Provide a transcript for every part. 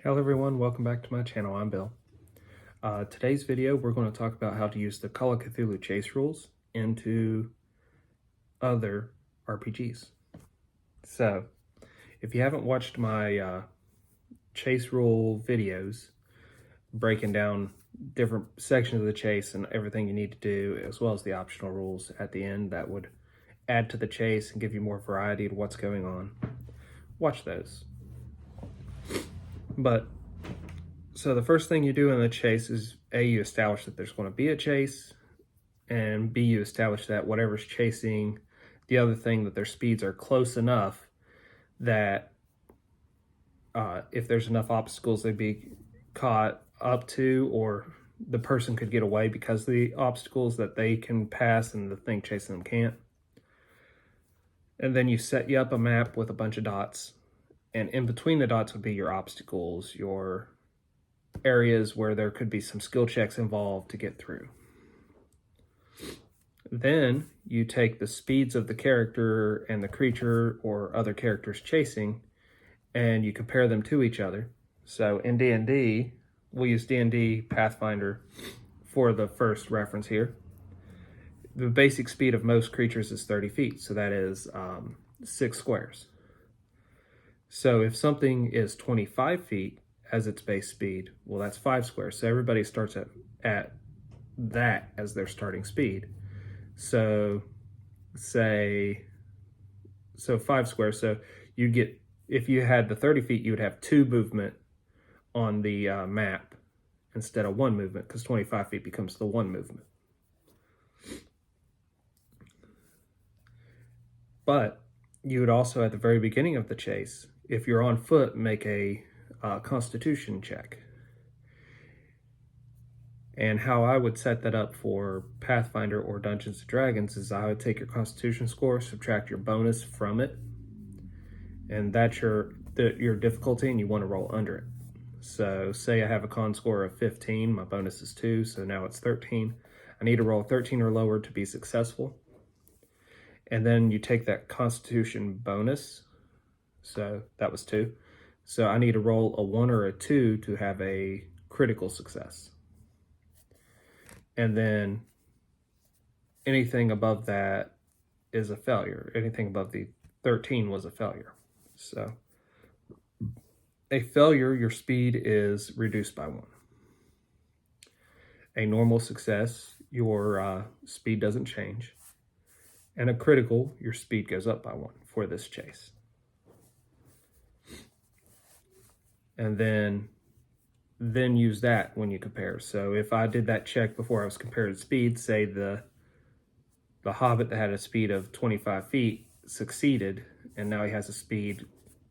Hello everyone, welcome back to my channel. I'm Bill. Today's video we're going to talk about how to use the Call of Cthulhu chase rules into other RPGs. So, if you haven't watched my chase rule videos breaking down different sections of the chase and everything you need to do, as well as the optional rules at the end that would add to the chase and give you more variety to what's going on, watch those. So the first thing you do in the chase is A, you establish that there's going to be a chase, and B, you establish that whatever's chasing the other thing, that their speeds are close enough that if there's enough obstacles they'd be caught up to, or the person could get away because of the obstacles that they can pass and the thing chasing them can't. And then you set up a map with a bunch of dots, and in between the dots would be your obstacles, your areas where there could be some skill checks involved to get through. Then you take the speeds of the character and the creature or other characters chasing, and you compare them to each other. So in D&D, we'll use D&D Pathfinder for the first reference here. The basic speed of most creatures is 30 feet, so that is 6 squares. So if something is 25 feet as its base speed, well, that's 5 squares. So everybody starts at that as their starting speed. So 5 squares. So you'd get, if you had the 30 feet, you would have 2 movement on the map instead of 1 movement, because 25 feet becomes the 1 movement. But you would also, at the very beginning of the chase, if you're on foot, make a Constitution check. And how I would set that up for Pathfinder or Dungeons & Dragons is I would take your Constitution score, subtract your bonus from it, and that's your difficulty, and you want to roll under it. So say I have a con score of 15, my bonus is 2, so now it's 13. I need to roll 13 or lower to be successful. And then you take that Constitution bonus, so that was 2. So I need to roll a 1 or a 2 to have a critical success. And then anything above that is a failure. Anything above the 13 was a failure. So a failure, your speed is reduced by 1. A normal success, your speed doesn't change. And a critical, your speed goes up by 1 for this chase. And then use that when you compare. So if I did that check before I was comparing speed, say the Hobbit that had a speed of 25 feet succeeded, and now he has a speed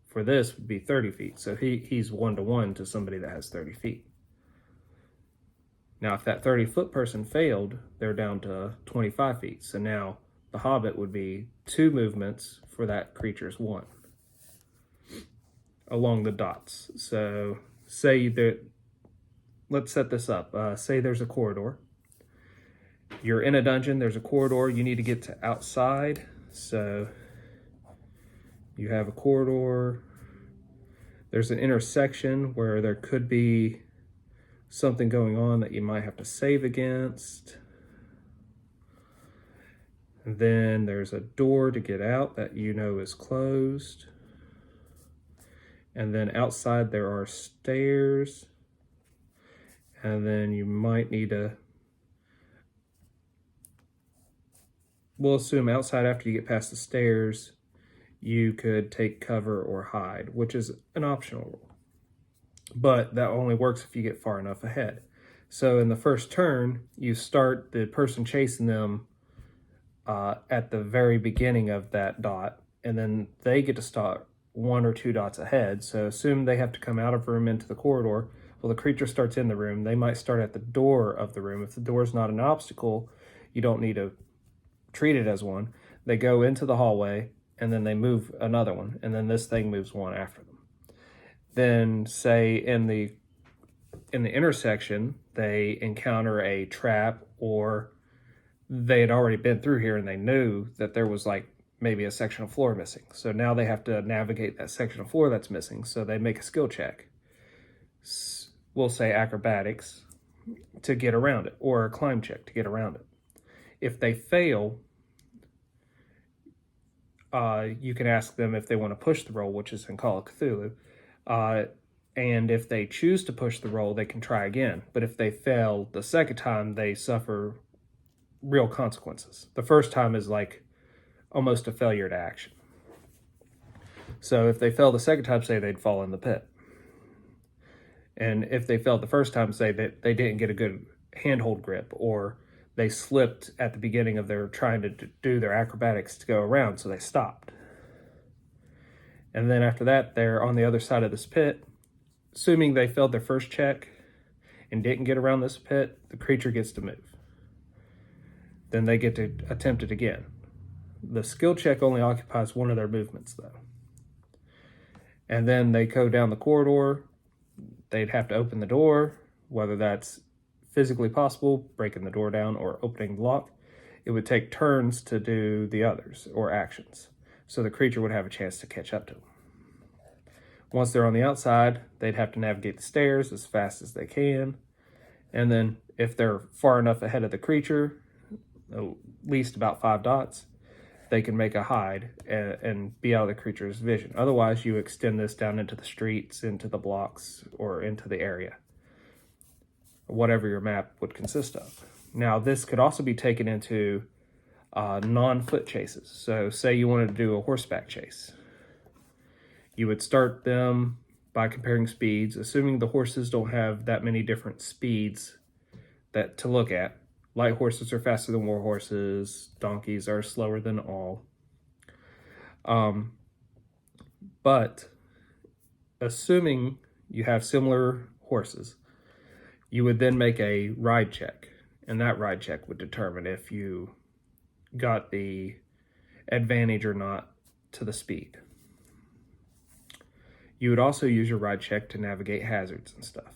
for this would be 30 feet. So he's 1-to-1 to somebody that has 30 feet. Now if that 30-foot person failed, they're down to 25 feet. So now the Hobbit would be 2 movements for that creature's 1 along the dots. So say that, let's set this up. Say there's a corridor. You're in a dungeon, there's a corridor, you need to get to outside. So you have a corridor, there's an intersection where there could be something going on that you might have to save against. And then there's a door to get out that you know is closed. And then outside there are stairs. And then you might need to, we'll assume outside after you get past the stairs, you could take cover or hide, which is an optional rule. But that only works if you get far enough ahead. So in the first turn, you start the person chasing them at the very beginning of that dot, and then they get to start 1 or 2 dots ahead. So assume they have to come out of a room into the corridor. Well, the creature starts in the room. They might start at the door of the room. If the door is not an obstacle, you don't need to treat it as one. They go into the hallway, and then they move another one, and then this thing moves 1 after them. Then say in the intersection, they encounter a trap, or they had already been through here and they knew that there was like maybe a section of floor missing. So now they have to navigate that section of floor that's missing. So they make a skill check. we'll say acrobatics, to get around it, or a climb check to get around it. If they fail, you can ask them if they want to push the roll, which is in Call of Cthulhu. And if they choose to push the roll, they can try again. But if they fail the second time, they suffer real consequences. The first time is like almost a failure to action. So if they fail the second time, say they'd fall in the pit. And if they failed the first time, say that they didn't get a good handhold grip, or they slipped at the beginning of their trying to do their acrobatics to go around, so they stopped. And then after that, they're on the other side of this pit. Assuming they failed their first check and didn't get around this pit, the creature gets to move. Then they get to attempt it again. The skill check only occupies one of their movements, though. And then they go down the corridor. They'd have to open the door, whether that's physically possible, breaking the door down, or opening the lock. It would take turns to do the others, or actions, so the creature would have a chance to catch up to them. Once they're on the outside, they'd have to navigate the stairs as fast as they can. And then if they're far enough ahead of the creature, at least about 5 dots, they can make a hide and be out of the creature's vision. Otherwise, you extend this down into the streets, into the blocks, or into the area, whatever your map would consist of. Now, this could also be taken into non-foot chases. So say you wanted to do a horseback chase. You would start them by comparing speeds, assuming the horses don't have that many different speeds that to look at. Light horses are faster than war horses. Donkeys are slower than all. But assuming you have similar horses, you would then make a ride check. And that ride check would determine if you got the advantage or not to the speed. You would also use your ride check to navigate hazards and stuff.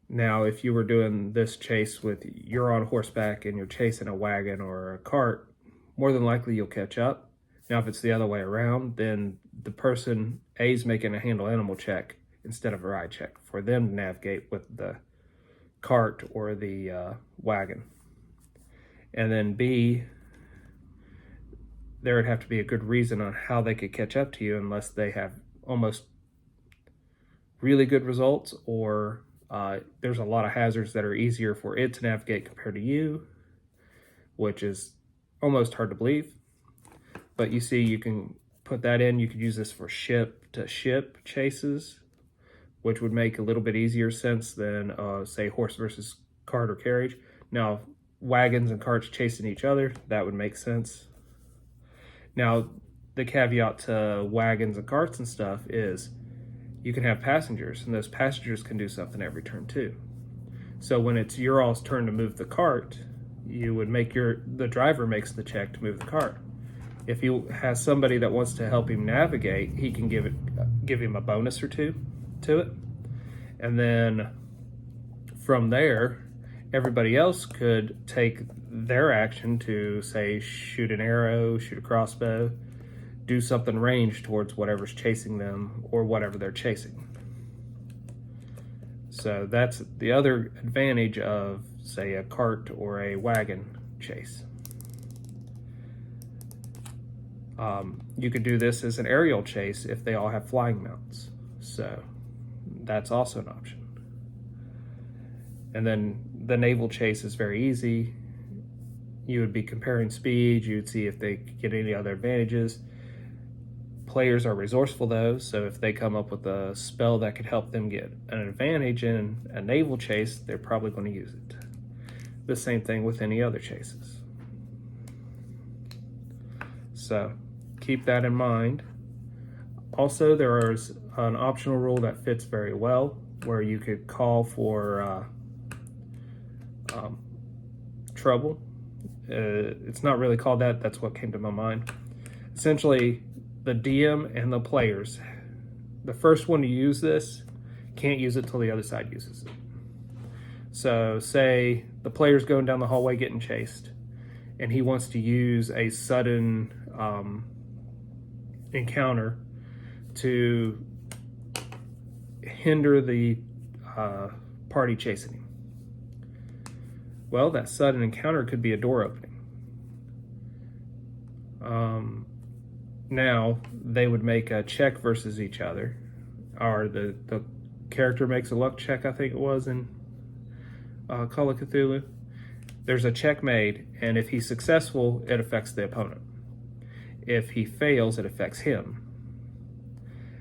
Now, if you were doing this chase with, you're on horseback and you're chasing a wagon or a cart, more than likely you'll catch up. Now, if it's the other way around, then the person A is making a handle animal check instead of a ride check for them to navigate with the cart or the wagon. And then B, there would have to be a good reason on how they could catch up to you unless they have almost really good results, or there's a lot of hazards that are easier for it to navigate compared to you, which is almost hard to believe. But you see, you can put that in. You could use this for ship-to-ship chases, which would make a little bit easier sense than, say, horse versus cart or carriage. Now, wagons and carts chasing each other, that would make sense. Now, the caveat to wagons and carts and stuff is you can have passengers, and those passengers can do something every turn too. So when it's your all's turn to move the cart, you would make the driver makes the check to move the cart. If he has somebody that wants to help him navigate, he can give him a bonus or two to it. And then from there, everybody else could take their action to, say, shoot an arrow, shoot a crossbow, do something ranged towards whatever's chasing them or whatever they're chasing. So that's the other advantage of, say, a cart or a wagon chase. You could do this as an aerial chase if they all have flying mounts. So that's also an option. And then the naval chase is very easy. You would be comparing speed. You would see if they get any other advantages. Players are resourceful though, so if they come up with a spell that could help them get an advantage in a naval chase, they're probably going to use it. The same thing with any other chases. So keep that in mind. Also, there is an optional rule that fits very well where you could call for trouble. It's not really called that. That's what came to my mind. Essentially, the DM and the players, the first one to use this can't use it till the other side uses it. So say the player's going down the hallway getting chased and he wants to use a sudden encounter to hinder the party chasing him? Well, that sudden encounter could be a door opening. Now they would make a check versus each other, or the character makes a luck check, I think it was in Call of Cthulhu. There's a check made, and if he's successful, it affects the opponent. If he fails, it affects him.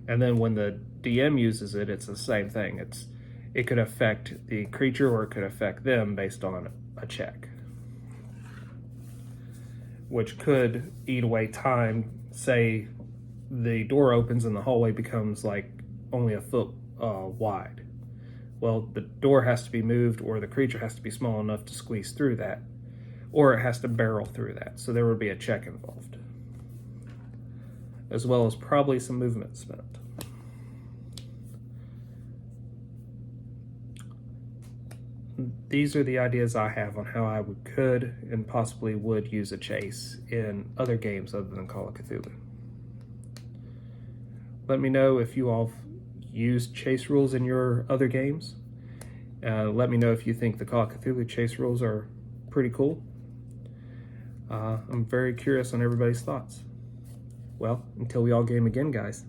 And then when the DM uses it, it's the same thing. It could affect the creature or it could affect them based on a check, which could eat away time. Say the door opens and the hallway becomes like only a foot wide. Well, the door has to be moved, or the creature has to be small enough to squeeze through that, or it has to barrel through that. So there would be a check involved, as well as probably some movement spent. These are the ideas I have on how I could and possibly would use a chase in other games other than Call of Cthulhu. Let me know if you all used chase rules in your other games. Let me know if you think the Call of Cthulhu chase rules are pretty cool. I'm very curious on everybody's thoughts. Well, until we all game again, guys.